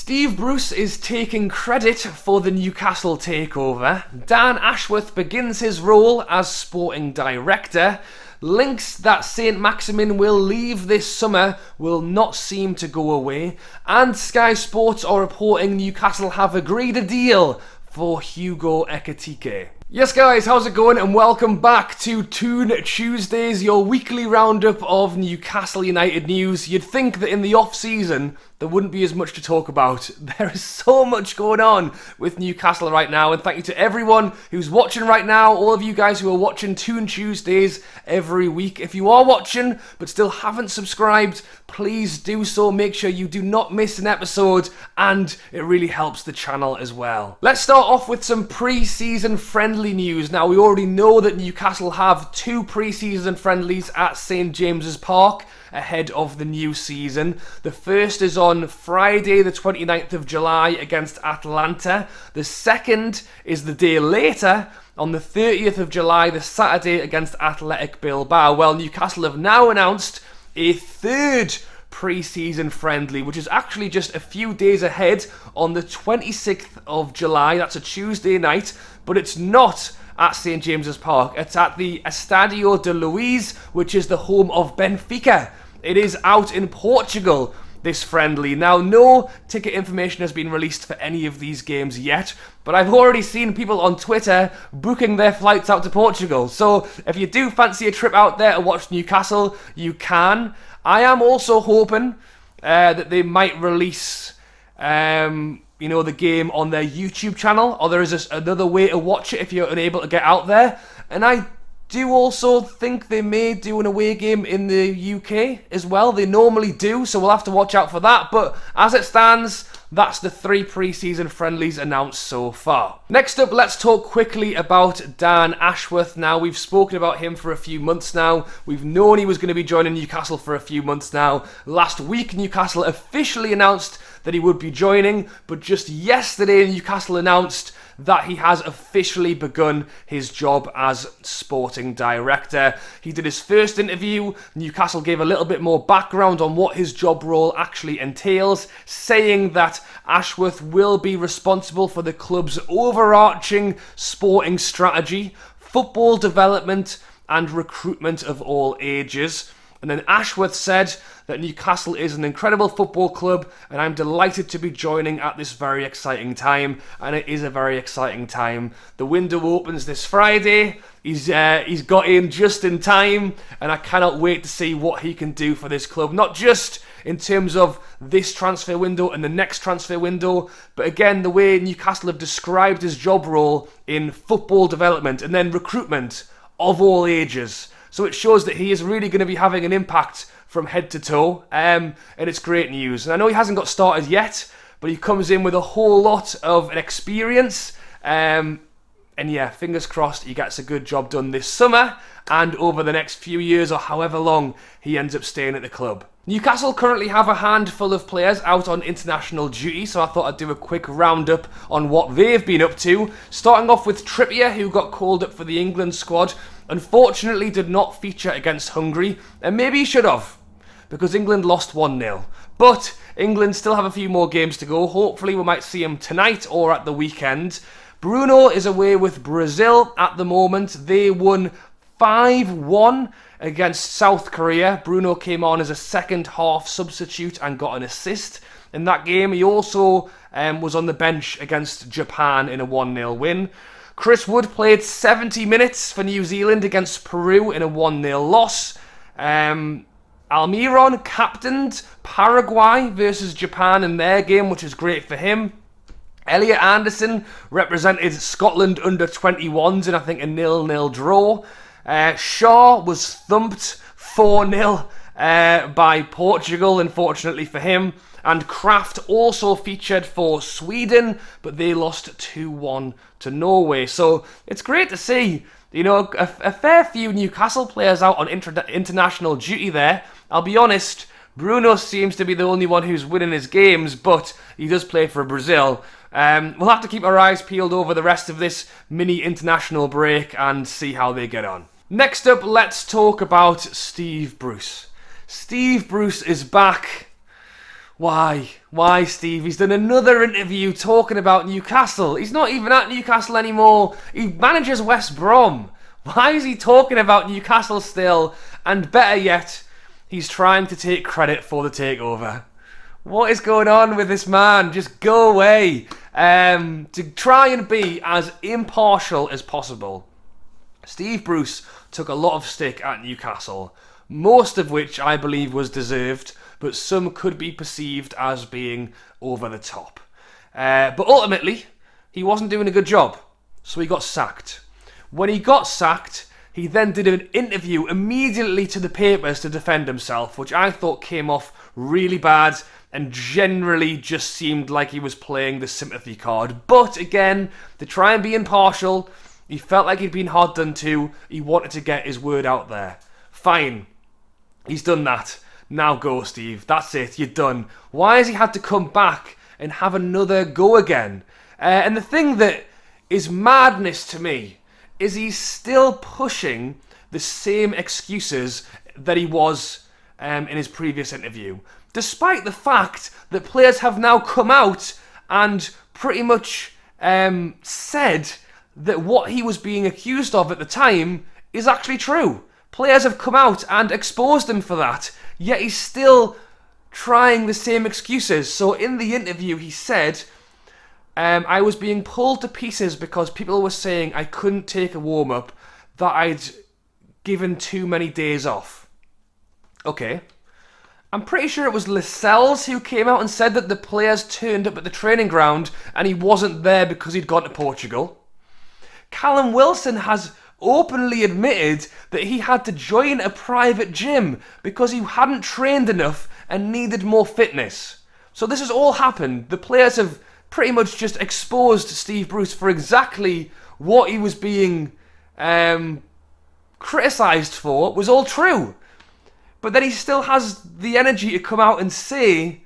Steve Bruce is taking credit for the Newcastle takeover. Dan Ashworth begins his role as sporting director. Links that Saint-Maximin will leave this summer will not seem to go away. And Sky Sports are reporting Newcastle have agreed a deal for Hugo Ekitike. Yes guys, how's it going and welcome back to Toon Tuesdays, your weekly roundup of Newcastle United news. You'd think that in the off-season there wouldn't be as much to talk about. There is so much going on with Newcastle right now, and thank you to everyone who's watching right now, all of you guys who are watching Toon Tuesdays every week. If you are watching but still haven't subscribed, please do so. Make sure you do not miss an episode, and it really helps the channel as well. Let's start off with some pre-season friendly news. Now, we already know that Newcastle have 2 pre-season friendlies at St James's Park ahead of the new season. The first is on Friday the 29th of July against Atlanta. The second is the day later on the 30th of July, the Saturday against Athletic Bilbao. Well, Newcastle have now announced a third pre-season friendly, which is actually just a few days ahead on the 26th of July. That's a Tuesday night, but it's not at St James's Park. It's at the Estadio de Luís, which is the home of Benfica. It is out in Portugal, this friendly. Now, no ticket information has been released for any of these games yet, but I've already seen people on Twitter booking their flights out to Portugal. So if you do fancy a trip out there to watch Newcastle, you can. I am also hoping that they might release the game on their YouTube channel, or there is another way to watch it if you're unable to get out there. And I do also think they may do an away game in the UK as well. They normally do, so we'll have to watch out for that. But as it stands, that's the 3 pre-season friendlies announced so far. Next up, let's talk quickly about Dan Ashworth. Now, we've spoken about him for a few months now. We've known he was going to be joining Newcastle for a few months now. Last week, Newcastle officially announced that he would be joining, but just yesterday, Newcastle announced that he has officially begun his job as sporting director. He did his first interview. Newcastle gave a little bit more background on what his job role actually entails, saying that Ashworth will be responsible for the club's overarching sporting strategy, football development, and recruitment of all ages. And then Ashworth said that Newcastle is an incredible football club, and I'm delighted to be joining at this very exciting time. And it is a very exciting time. The window opens this Friday. He's got in just in time, and I cannot wait to see what he can do for this club. Not just in terms of this transfer window and the next transfer window, but again, the way Newcastle have described his job role in football development and then recruitment of all ages. So it shows that he is really going to be having an impact from head to toe, and it's great news. And I know he hasn't got started yet, but he comes in with a whole lot of experience, and yeah, fingers crossed he gets a good job done this summer and over the next few years or however long he ends up staying at the club. Newcastle currently have a handful of players out on international duty, so I thought I'd do a quick roundup on what they've been up to. Starting off with Trippier, who got called up for the England squad. Unfortunately did not feature against Hungary, and maybe he should have, because England lost 1-0. But England still have a few more games to go. Hopefully we might see him tonight or at the weekend. Bruno is away with Brazil at the moment. They won 5-1 against South Korea. Bruno came on as a second half substitute and got an assist in that game. He also was on the bench against Japan in a 1-0 win. Chris Wood played 70 minutes for New Zealand against Peru in a 1-0 loss. Almiron captained Paraguay versus Japan in their game, which is great for him. Elliot Anderson represented Scotland under 21s in, I think, a 0-0 draw. Shaw was thumped 4-0 by Portugal, unfortunately for him. And Kraft also featured for Sweden, but they lost 2-1 to Norway. So it's great to see, a fair few Newcastle players out on international duty there. I'll be honest, Bruno seems to be the only one who's winning his games, but he does play for Brazil. We'll have to keep our eyes peeled over the rest of this mini international break and see how they get on. Next up, let's talk about Steve Bruce. Steve Bruce is back. Why? Why, Steve? He's done another interview talking about Newcastle. He's not even at Newcastle anymore. He manages West Brom. Why is he talking about Newcastle still? And better yet, he's trying to take credit for the takeover. What is going on with this man? Just go away. To try and be as impartial as possible. Steve Bruce took a lot of stick at Newcastle, most of which I believe was deserved, but some could be perceived as being over the top. But ultimately, he wasn't doing a good job, so he got sacked. When he got sacked, he then did an interview immediately to the papers to defend himself, which I thought came off really bad and generally just seemed like he was playing the sympathy card. But again, to try and be impartial, he felt like he'd been hard done to. He wanted to get his word out there. Fine. He's done that. Now go, Steve. That's it. You're done. Why has he had to come back and have another go again? And the thing that is madness to me is he's still pushing the same excuses that he was in his previous interview. Despite the fact that players have now come out and pretty much said that what he was being accused of at the time is actually true. Players have come out and exposed him for that, yet he's still trying the same excuses. So in the interview he said, I was being pulled to pieces because people were saying I couldn't take a warm-up, that I'd given too many days off. Okay. I'm pretty sure it was Lascelles who came out and said that the players turned up at the training ground and he wasn't there because he'd gone to Portugal. Callum Wilson has openly admitted that he had to join a private gym because he hadn't trained enough and needed more fitness. So this has all happened. The players have pretty much just exposed Steve Bruce for exactly what he was being criticised for was all true. But then he still has the energy to come out and say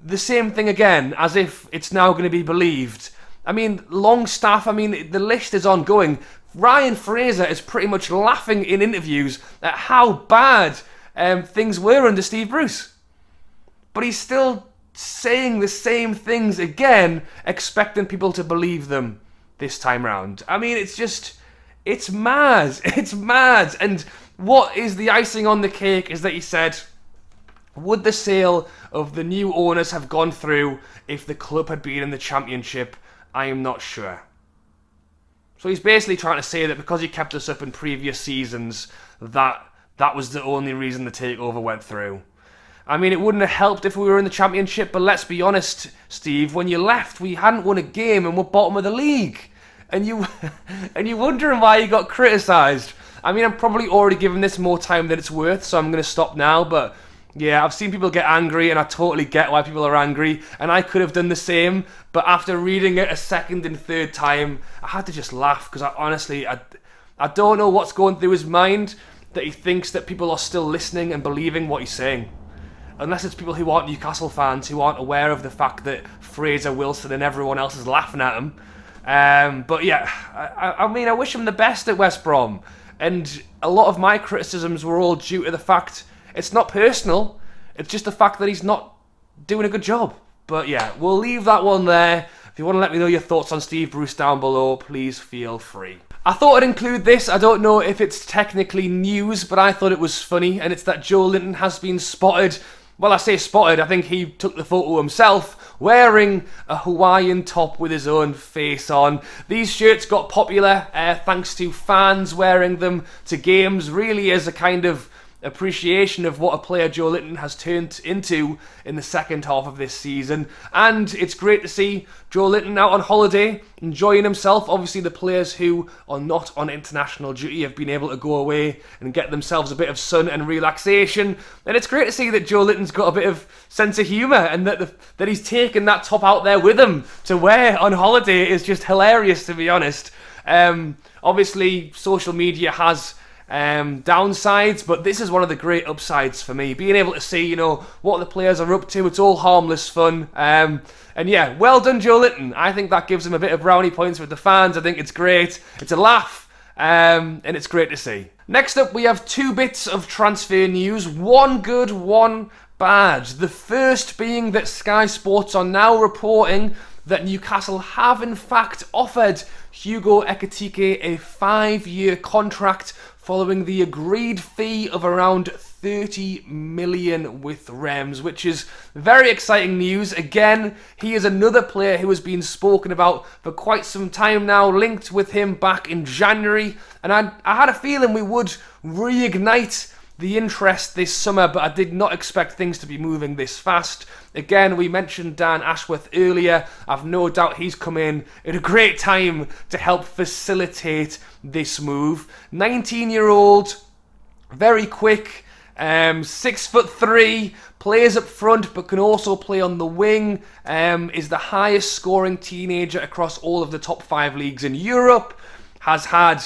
the same thing again, as if it's now going to be believed. I mean, Longstaff, the list is ongoing. Ryan Fraser is pretty much laughing in interviews at how bad things were under Steve Bruce. But he's still saying the same things again, expecting people to believe them this time round. I mean, it's mad. It's mad. And what is the icing on the cake is that he said, would the sale of the new owners have gone through if the club had been in the Championship? I am not sure. So he's basically trying to say that because he kept us up in previous seasons, that was the only reason the takeover went through. I mean, it wouldn't have helped if we were in the Championship, but let's be honest, Steve, when you left, we hadn't won a game and we're bottom of the league. And you're wondering why you got criticised. I mean, I'm probably already giving this more time than it's worth, so I'm going to stop now, but yeah, I've seen people get angry, and I totally get why people are angry, and I could have done the same, but after reading it a second and third time, I had to just laugh, because I don't know what's going through his mind, that he thinks that people are still listening and believing what he's saying. Unless it's people who aren't Newcastle fans, who aren't aware of the fact that Fraser, Wilson and everyone else is laughing at him. But yeah, I mean, I wish him the best at West Brom, and a lot of my criticisms were all due to the fact it's not personal, it's just the fact that he's not doing a good job. But yeah, we'll leave that one there. If you want to let me know your thoughts on Steve Bruce down below, please feel free. I thought I'd include this. I don't know if it's technically news, but I thought it was funny, and it's that Joe Linton has been spotted. Well, I say spotted, I think he took the photo himself, wearing a Hawaiian top with his own face on. These shirts got popular thanks to fans wearing them to games, really as a kind of appreciation of what a player Joe Linton has turned into in the second half of this season. And it's great to see Joe Linton out on holiday, enjoying himself. Obviously the players who are not on international duty have been able to go away and get themselves a bit of sun and relaxation. And it's great to see that Joe Linton's got a bit of sense of humour, and that he's taken that top out there with him to wear on holiday is just hilarious, to be honest. Obviously social media has downsides, but this is one of the great upsides for me, being able to see, what the players are up to. It's all harmless fun, and yeah, well done Joe Linton. I think that gives him a bit of brownie points with the fans. I think it's great, it's a laugh, and it's great to see. Next up, we have two bits of transfer news, one good, one bad. The first being that Sky Sports are now reporting that Newcastle have in fact offered Hugo Ekitike a 5-year contract following the agreed fee of around 30 million with Rems, which is very exciting news. Again, he is another player who has been spoken about for quite some time now, linked with him back in January, and I had a feeling we would reignite the interest this summer, but I did not expect things to be moving this fast. Again, we mentioned Dan Ashworth earlier. I've no doubt he's come in at a great time to help facilitate this move. 19-year-old, very quick, 6'3", plays up front but can also play on the wing, is the highest scoring teenager across all of the top 5 leagues in Europe, has had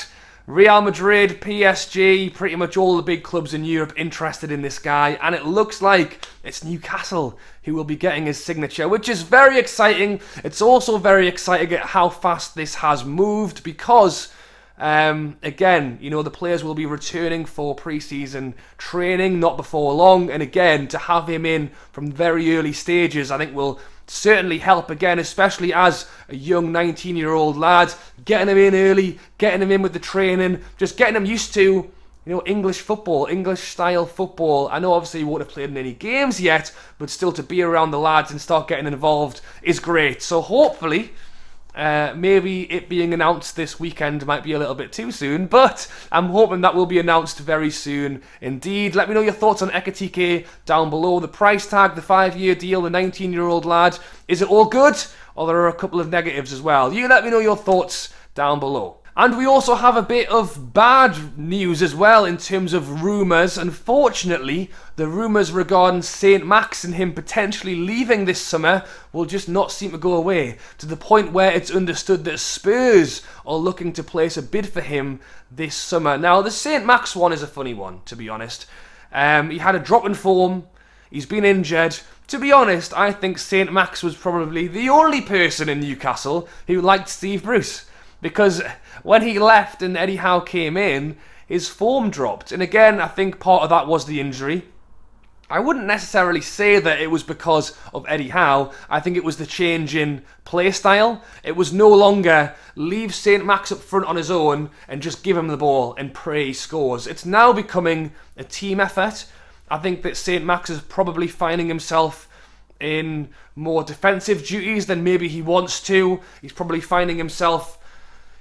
Real Madrid, PSG, pretty much all the big clubs in Europe interested in this guy, and it looks like it's Newcastle who will be getting his signature, which is very exciting. It's also very exciting at how fast this has moved because, again, you know, the players will be returning for pre-season training not before long, and again, to have him in from very early stages, I think will certainly help again, especially as a young 19-year-old lad, getting him in early, getting him in with the training, just getting him used to, you know, English football, English-style football. I know obviously he won't have played in any games yet, but still to be around the lads and start getting involved is great. So hopefully, maybe it being announced this weekend might be a little bit too soon, but I'm hoping that will be announced very soon indeed. Let me know your thoughts on Ekitike down below. The price tag, the 5-year deal, the 19-year-old lad, is it all good? Or there are a couple of negatives as well? You let me know your thoughts down below. And we also have a bit of bad news as well in terms of rumours. Unfortunately, the rumours regarding Saint-Max and him potentially leaving this summer will just not seem to go away, to the point where it's understood that Spurs are looking to place a bid for him this summer. Now, the Saint-Max one is a funny one, to be honest. He had a drop in form, he's been injured. To be honest, I think Saint-Max was probably the only person in Newcastle who liked Steve Bruce. Because when he left and Eddie Howe came in, his form dropped. And again, I think part of that was the injury. I wouldn't necessarily say that it was because of Eddie Howe. I think it was the change in play style. It was no longer leave Saint-Max up front on his own and just give him the ball and pray he scores. It's now becoming a team effort. I think that Saint-Max is probably finding himself in more defensive duties than maybe he wants to. He's probably finding himself,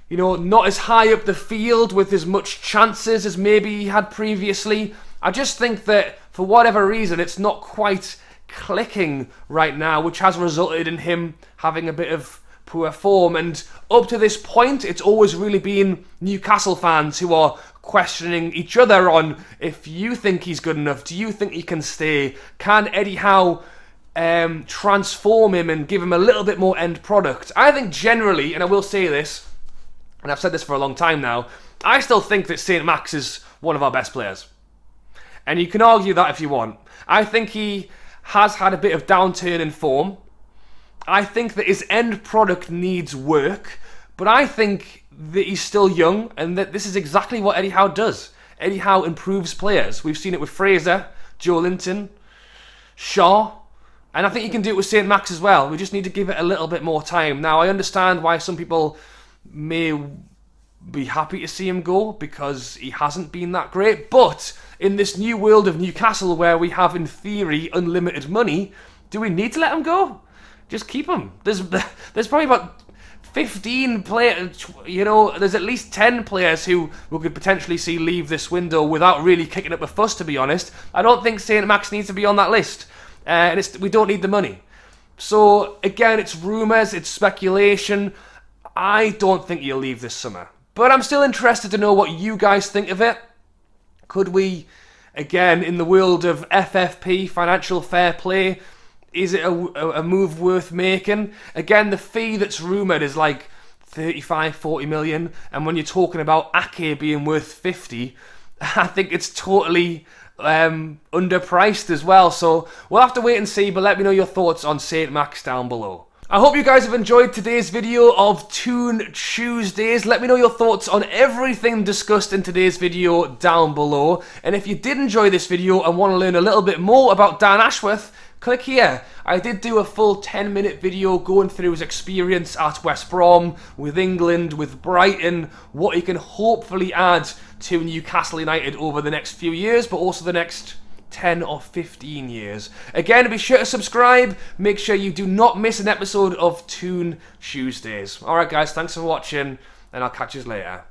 you know, not as high up the field with as much chances as maybe he had previously. I just think that for whatever reason it's not quite clicking right now, which has resulted in him having a bit of poor form. And up to this point, it's always really been Newcastle fans who are questioning each other on if you think he's good enough, do you think he can stay, can Eddie Howe transform him and give him a little bit more end product. I think generally, and I will say this, and I've said this for a long time now, I still think that Saint-Max is one of our best players. And you can argue that if you want. I think he has had a bit of downturn in form. I think that his end product needs work. But I think that he's still young and that this is exactly what Eddie Howe does. Eddie Howe improves players. We've seen it with Fraser, Joe Linton, Shaw. And I think he can do it with Saint-Max as well. We just need to give it a little bit more time. Now, I understand why some people may be happy to see him go because he hasn't been that great, but in this new world of Newcastle where we have in theory unlimited money, do we need to let him go? Just keep him. There's probably about 15 players, you know, there's at least 10 players who we could potentially see leave this window without really kicking up a fuss, to be honest. I don't think Saint-Max needs to be on that list, and we don't need the money. So again, it's rumours, it's speculation. I don't think he'll leave this summer. But I'm still interested to know what you guys think of it. Could we, again, in the world of FFP, financial fair play, is it a move worth making? Again, the fee that's rumoured is like 35, 40 million. And when you're talking about Ake being worth 50, I think it's totally underpriced as well. So we'll have to wait and see, but let me know your thoughts on Saint-Max down below. I hope you guys have enjoyed today's video of Toon Tuesdays. Let me know your thoughts on everything discussed in today's video down below. And if you did enjoy this video and want to learn a little bit more about Dan Ashworth, click here. I did do a full 10-minute video going through his experience at West Brom, with England, with Brighton, what he can hopefully add to Newcastle United over the next few years, but also the next 10 or 15 years. Again, be sure to subscribe. Make sure you do not miss an episode of Toon Tuesdays. Alright guys, thanks for watching, and I'll catch you later.